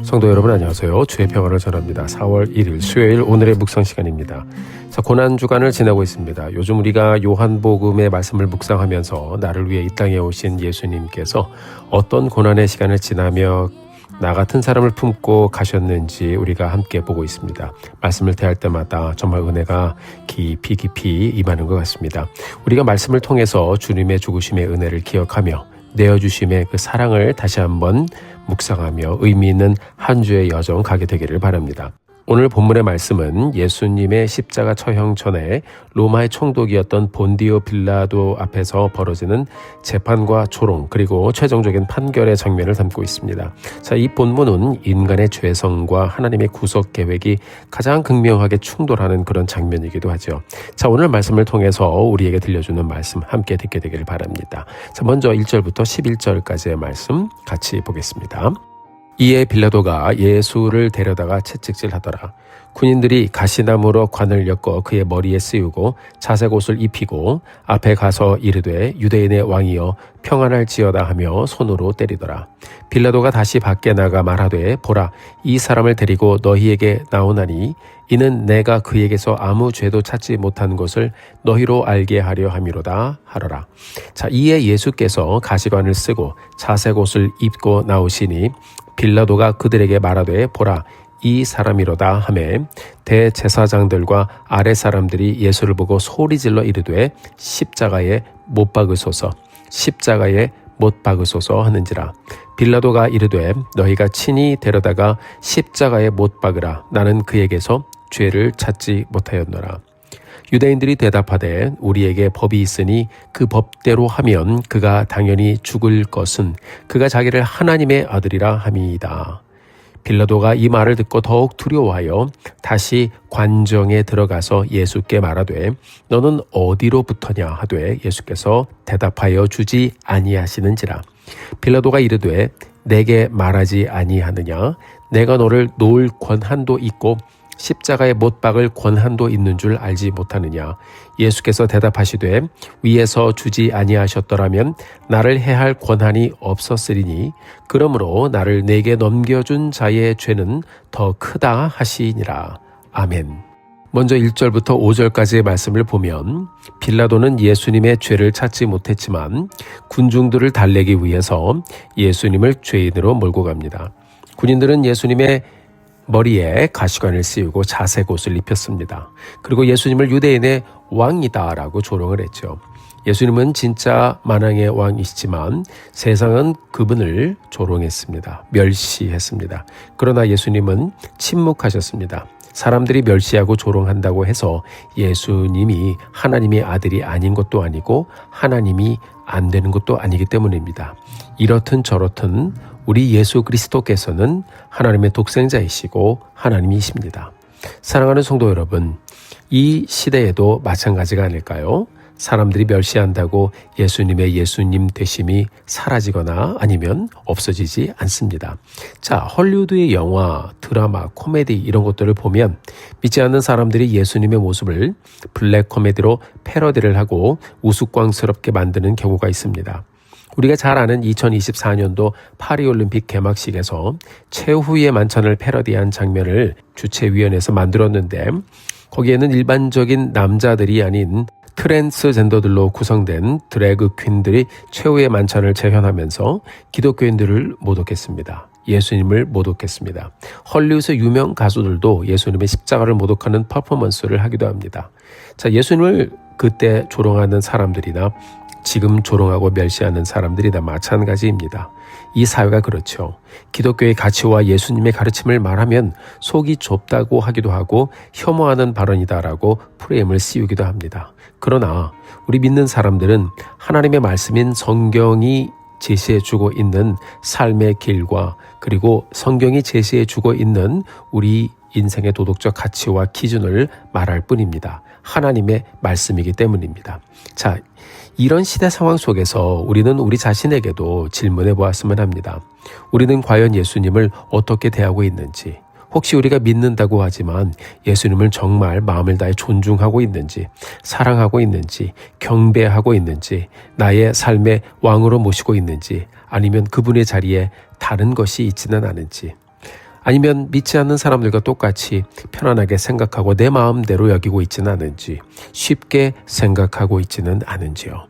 성도 여러분 안녕하세요. 주의 평화를 전합니다. 4월 1일 수요일 오늘의 묵상 시간입니다. 자, 고난주간을 지나고 있습니다. 요즘 우리가 요한복음의 말씀을 묵상하면서 나를 위해 이 땅에 오신 예수님께서 어떤 고난의 시간을 지나며 나 같은 사람을 품고 가셨는지 우리가 함께 보고 있습니다. 말씀을 대할 때마다 정말 은혜가 깊이 임하는 것 같습니다. 우리가 말씀을 통해서 주님의 죽으심의 은혜를 기억하며 내어주심의 그 사랑을 다시 한번 묵상하며 의미 있는 한 주의 여정 가게 되기를 바랍니다. 오늘 본문의 말씀은 예수님의 십자가 처형 전에 로마의 총독이었던 본디오 빌라도 앞에서 벌어지는 재판과 조롱 그리고 최종적인 판결의 장면을 담고 있습니다. 자, 이 본문은 인간의 죄성과 하나님의 구속 계획이 가장 극명하게 충돌하는 그런 장면이기도 하죠. 자, 오늘 말씀을 통해서 우리에게 들려주는 말씀 함께 듣게 되기를 바랍니다. 자, 먼저 1절부터 11절까지의 말씀 같이 보겠습니다. 이에 빌라도가 예수를 데려다가 채찍질하더라. 군인들이 가시나무로 관을 엮어 그의 머리에 씌우고 자색 옷을 입히고 앞에 가서 이르되 유대인의 왕이여 평안할지어다 하며 손으로 때리더라. 빌라도가 다시 밖에 나가 말하되 보라 이 사람을 데리고 너희에게 나오나니 이는 내가 그에게서 아무 죄도 찾지 못한 것을 너희로 알게 하려 함이로다 하더라. 자, 이에 예수께서 가시관을 쓰고 자색 옷을 입고 나오시니 빌라도가 그들에게 말하되 보라 이 사람이로다 하매 대제사장들과 아랫 사람들이 예수를 보고 소리질러 이르되 십자가에 못 박으소서 십자가에 못 박으소서 하는지라. 빌라도가 이르되 너희가 친히 데려다가 십자가에 못 박으라. 나는 그에게서 죄를 찾지 못하였노라. 유대인들이 대답하되 우리에게 법이 있으니 그 법대로 하면 그가 당연히 죽을 것은 그가 자기를 하나님의 아들이라 함이다. 빌라도가 이 말을 듣고 더욱 두려워하여 다시 관정에 들어가서 예수께 말하되 너는 어디로 붙었냐 하되 예수께서 대답하여 주지 아니하시는지라. 빌라도가 이르되 내게 말하지 아니하느냐 내가 너를 놓을 권한도 있고 십자가에 못 박을 권한도 있는 줄 알지 못하느냐. 예수께서 대답하시되 위에서 주지 아니하셨더라면 나를 해할 권한이 없었으리니 그러므로 나를 내게 넘겨준 자의 죄는 더 크다 하시니라. 아멘. 먼저 1절부터 5절까지의 말씀을 보면 빌라도는 예수님의 죄를 찾지 못했지만 군중들을 달래기 위해서 예수님을 죄인으로 몰고 갑니다. 군인들은 예수님의 머리에 가시관을 씌우고 자색 옷을 입혔습니다. 그리고 예수님을 유대인의 왕이다라고 조롱을 했죠. 예수님은 진짜 만왕의 왕이시지만 세상은 그분을 조롱했습니다. 멸시했습니다. 그러나 예수님은 침묵하셨습니다. 사람들이 멸시하고 조롱한다고 해서 예수님이 하나님의 아들이 아닌 것도 아니고 하나님이 안 되는 것도 아니기 때문입니다. 이렇든 저렇든 우리 예수 그리스도께서는 하나님의 독생자이시고 하나님이십니다. 사랑하는 성도 여러분, 이 시대에도 마찬가지가 아닐까요? 사람들이 멸시한다고 예수님의 예수님 되심이 사라지거나 아니면 없어지지 않습니다. 자, 헐리우드의 영화, 드라마, 코미디 이런 것들을 보면 믿지 않는 사람들이 예수님의 모습을 블랙 코미디로 패러디를 하고 우스꽝스럽게 만드는 경우가 있습니다. 우리가 잘 아는 2024년도 파리올림픽 개막식에서 최후의 만찬을 패러디한 장면을 주최위원회에서 만들었는데 거기에는 일반적인 남자들이 아닌 트랜스젠더들로 구성된 드래그 퀸들이 최후의 만찬을 재현하면서 기독교인들을 모독했습니다. 예수님을 모독했습니다. 헐리우드 유명 가수들도 예수님의 십자가를 모독하는 퍼포먼스를 하기도 합니다. 자, 예수님을 그때 조롱하는 사람들이나 지금 조롱하고 멸시하는 사람들이 다 마찬가지입니다. 이 사회가 그렇죠. 기독교의 가치와 예수님의 가르침을 말하면 속이 좁다고 하기도 하고 혐오하는 발언이다라고 프레임을 씌우기도 합니다. 그러나 우리 믿는 사람들은 하나님의 말씀인 성경이 제시해주고 있는 삶의 길과 그리고 성경이 제시해주고 있는 우리 인생의 도덕적 가치와 기준을 말할 뿐입니다. 하나님의 말씀이기 때문입니다. 자, 이런 시대 상황 속에서 우리는 우리 자신에게도 질문해 보았으면 합니다. 우리는 과연 예수님을 어떻게 대하고 있는지, 혹시 우리가 믿는다고 하지만 예수님을 정말 마음을 다해 존중하고 있는지, 사랑하고 있는지, 경배하고 있는지, 나의 삶의 왕으로 모시고 있는지, 아니면 그분의 자리에 다른 것이 있지는 않은지, 아니면 믿지 않는 사람들과 똑같이 편안하게 생각하고 내 마음대로 여기고 있지는 않은지, 쉽게 생각하고 있지는 않은지요.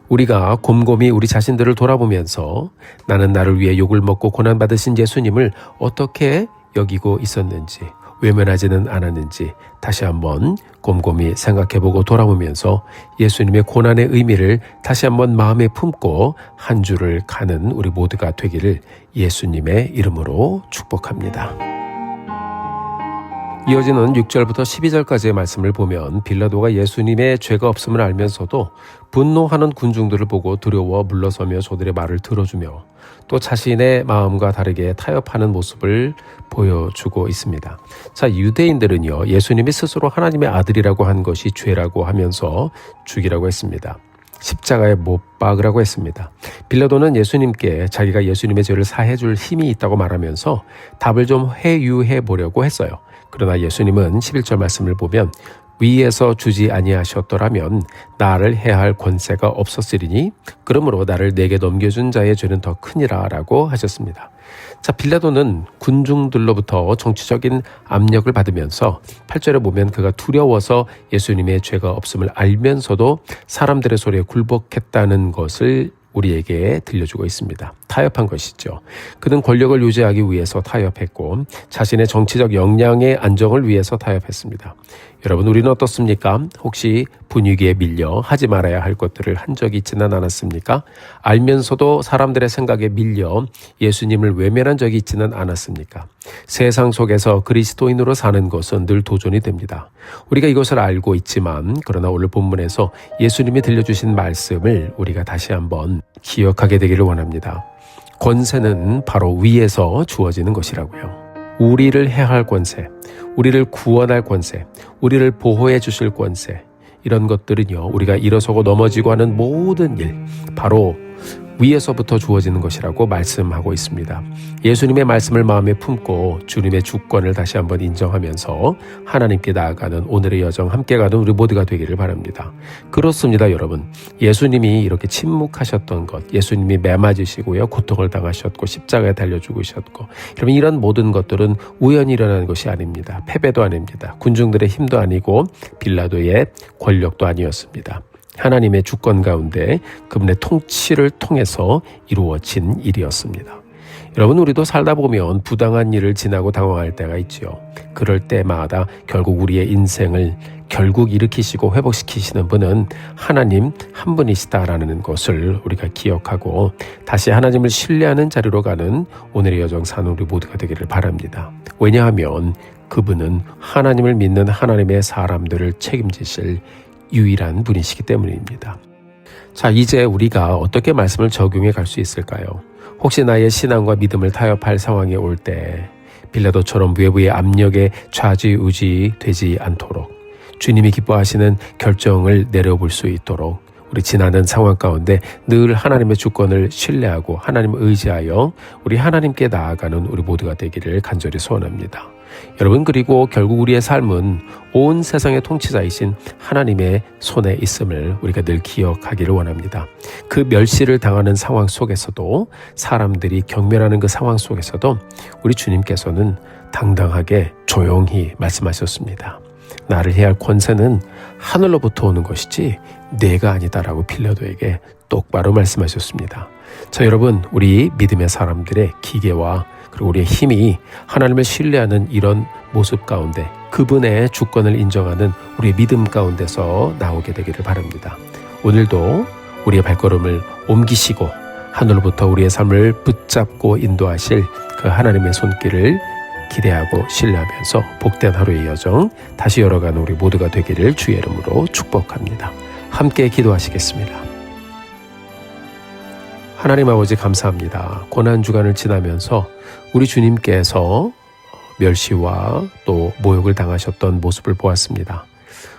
우리가 곰곰이 우리 자신들을 돌아보면서 나는 나를 위해 욕을 먹고 고난받으신 예수님을 어떻게 여기고 있었는지, 외면하지는 않았는지 다시 한번 곰곰이 생각해보고 돌아보면서 예수님의 고난의 의미를 다시 한번 마음에 품고 한 주를 가는 우리 모두가 되기를 예수님의 이름으로 축복합니다. 이어지는 6절부터 12절까지의 말씀을 보면 빌라도가 예수님의 죄가 없음을 알면서도 분노하는 군중들을 보고 두려워 물러서며 저들의 말을 들어주며 또 자신의 마음과 다르게 타협하는 모습을 보여주고 있습니다. 자, 유대인들은요, 예수님이 스스로 하나님의 아들이라고 한 것이 죄라고 하면서 죽이라고 했습니다. 십자가에 못 박으라고 했습니다. 빌라도는 예수님께 자기가 예수님의 죄를 사해줄 힘이 있다고 말하면서 답을 좀 회유해 보려고 했어요. 그러나 예수님은 11절 말씀을 보면 위에서 주지 아니하셨더라면 나를 해할 권세가 없었으리니 그러므로 나를 내게 넘겨준 자의 죄는 더 크니라 라고 하셨습니다. 자, 빌라도는 군중들로부터 정치적인 압력을 받으면서 8절에 보면 그가 두려워서 예수님의 죄가 없음을 알면서도 사람들의 소리에 굴복했다는 것을 우리에게 들려주고 있습니다. 타협한 것이죠. 그는 권력을 유지하기 위해서 타협했고 자신의 정치적 역량의 안정을 위해서 타협했습니다. 여러분, 우리는 어떻습니까? 혹시 분위기에 밀려 하지 말아야 할 것들을 한 적이 있지는 않았습니까? 알면서도 사람들의 생각에 밀려 예수님을 외면한 적이 있지는 않았습니까? 세상 속에서 그리스도인으로 사는 것은 늘 도전이 됩니다. 우리가 이것을 알고 있지만 그러나 오늘 본문에서 예수님이 들려주신 말씀을 우리가 다시 한번 기억하게 되기를 원합니다. 권세는 바로 위에서 주어지는 것이라고요. 우리를 해할 권세, 우리를 구원할 권세, 우리를 보호해 주실 권세, 이런 것들은요, 우리가 일어서고 넘어지고 하는 모든 일, 바로 위에서부터 주어지는 것이라고 말씀하고 있습니다. 예수님의 말씀을 마음에 품고 주님의 주권을 다시 한번 인정하면서 하나님께 나아가는 오늘의 여정 함께 가는 우리 모두가 되기를 바랍니다. 그렇습니다, 여러분. 예수님이 이렇게 침묵하셨던 것, 예수님이 매맞으시고요, 고통을 당하셨고 십자가에 달려 죽으셨고, 여러분, 이런 모든 것들은 우연히 일어나는 것이 아닙니다. 패배도 아닙니다. 군중들의 힘도 아니고 빌라도의 권력도 아니었습니다. 하나님의 주권 가운데 그분의 통치를 통해서 이루어진 일이었습니다. 여러분, 우리도 살다 보면 부당한 일을 지나고 당황할 때가 있지요. 그럴 때마다 결국 우리의 인생을 결국 일으키시고 회복시키시는 분은 하나님 한 분이시다라는 것을 우리가 기억하고 다시 하나님을 신뢰하는 자리로 가는 오늘의 여정 사는 우리 모두가 되기를 바랍니다. 왜냐하면 그분은 하나님을 믿는 하나님의 사람들을 책임지실 유일한 분이시기 때문입니다. 자, 이제 우리가 어떻게 말씀을 적용해 갈 수 있을까요? 혹시 나의 신앙과 믿음을 타협할 상황에 올 때 빌라도처럼 외부의 압력에 좌지우지 되지 않도록 주님이 기뻐하시는 결정을 내려볼 수 있도록 우리 지나는 상황 가운데 늘 하나님의 주권을 신뢰하고 하나님을 의지하여 우리 하나님께 나아가는 우리 모두가 되기를 간절히 소원합니다. 여러분, 그리고 결국 우리의 삶은 온 세상의 통치자이신 하나님의 손에 있음을 우리가 늘 기억하기를 원합니다. 그 멸시를 당하는 상황 속에서도, 사람들이 경멸하는 그 상황 속에서도 우리 주님께서는 당당하게 조용히 말씀하셨습니다. 나를 해할 권세는 하늘로부터 오는 것이지 내가 아니다라고 빌라도에게 똑바로 말씀하셨습니다. 자, 여러분, 우리 믿음의 사람들의 기계와 그리고 우리의 힘이 하나님을 신뢰하는 이런 모습 가운데 그분의 주권을 인정하는 우리의 믿음 가운데서 나오게 되기를 바랍니다. 오늘도 우리의 발걸음을 옮기시고 하늘로부터 우리의 삶을 붙잡고 인도하실 그 하나님의 손길을 기대하고 신뢰하면서 복된 하루의 여정 다시 열어가는 우리 모두가 되기를 주의 이름으로 축복합니다. 함께 기도하시겠습니다. 하나님 아버지, 감사합니다. 고난주간을 지나면서 우리 주님께서 멸시와 또 모욕을 당하셨던 모습을 보았습니다.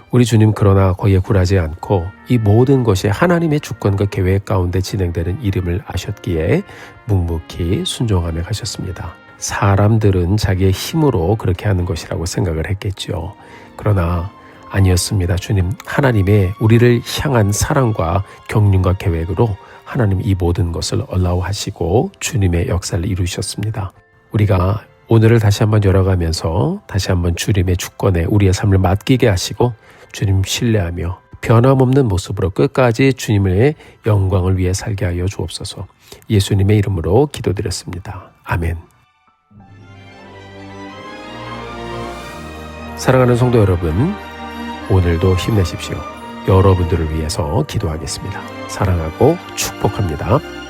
우리 주님, 그러나 거기에 굴하지 않고 이 모든 것이 하나님의 주권과 계획 가운데 진행되는 일임을 아셨기에 묵묵히 순종하며 가셨습니다. 사람들은 자기의 힘으로 그렇게 하는 것이라고 생각을 했겠죠. 그러나 아니었습니다. 주님, 하나님의 우리를 향한 사랑과 경륜과 계획으로 하나님 이 모든 것을 얼라우하시고 주님의 역사를 이루셨습니다. 우리가 오늘을 다시 한번 열어가면서 다시 한번 주님의 주권에 우리의 삶을 맡기게 하시고 주님 신뢰하며 변함없는 모습으로 끝까지 주님의 영광을 위해 살게 하여 주옵소서. 예수님의 이름으로 기도드렸습니다. 아멘. 사랑하는 성도 여러분, 오늘도 힘내십시오. 여러분들을 위해서 기도하겠습니다. 사랑하고 축복합니다.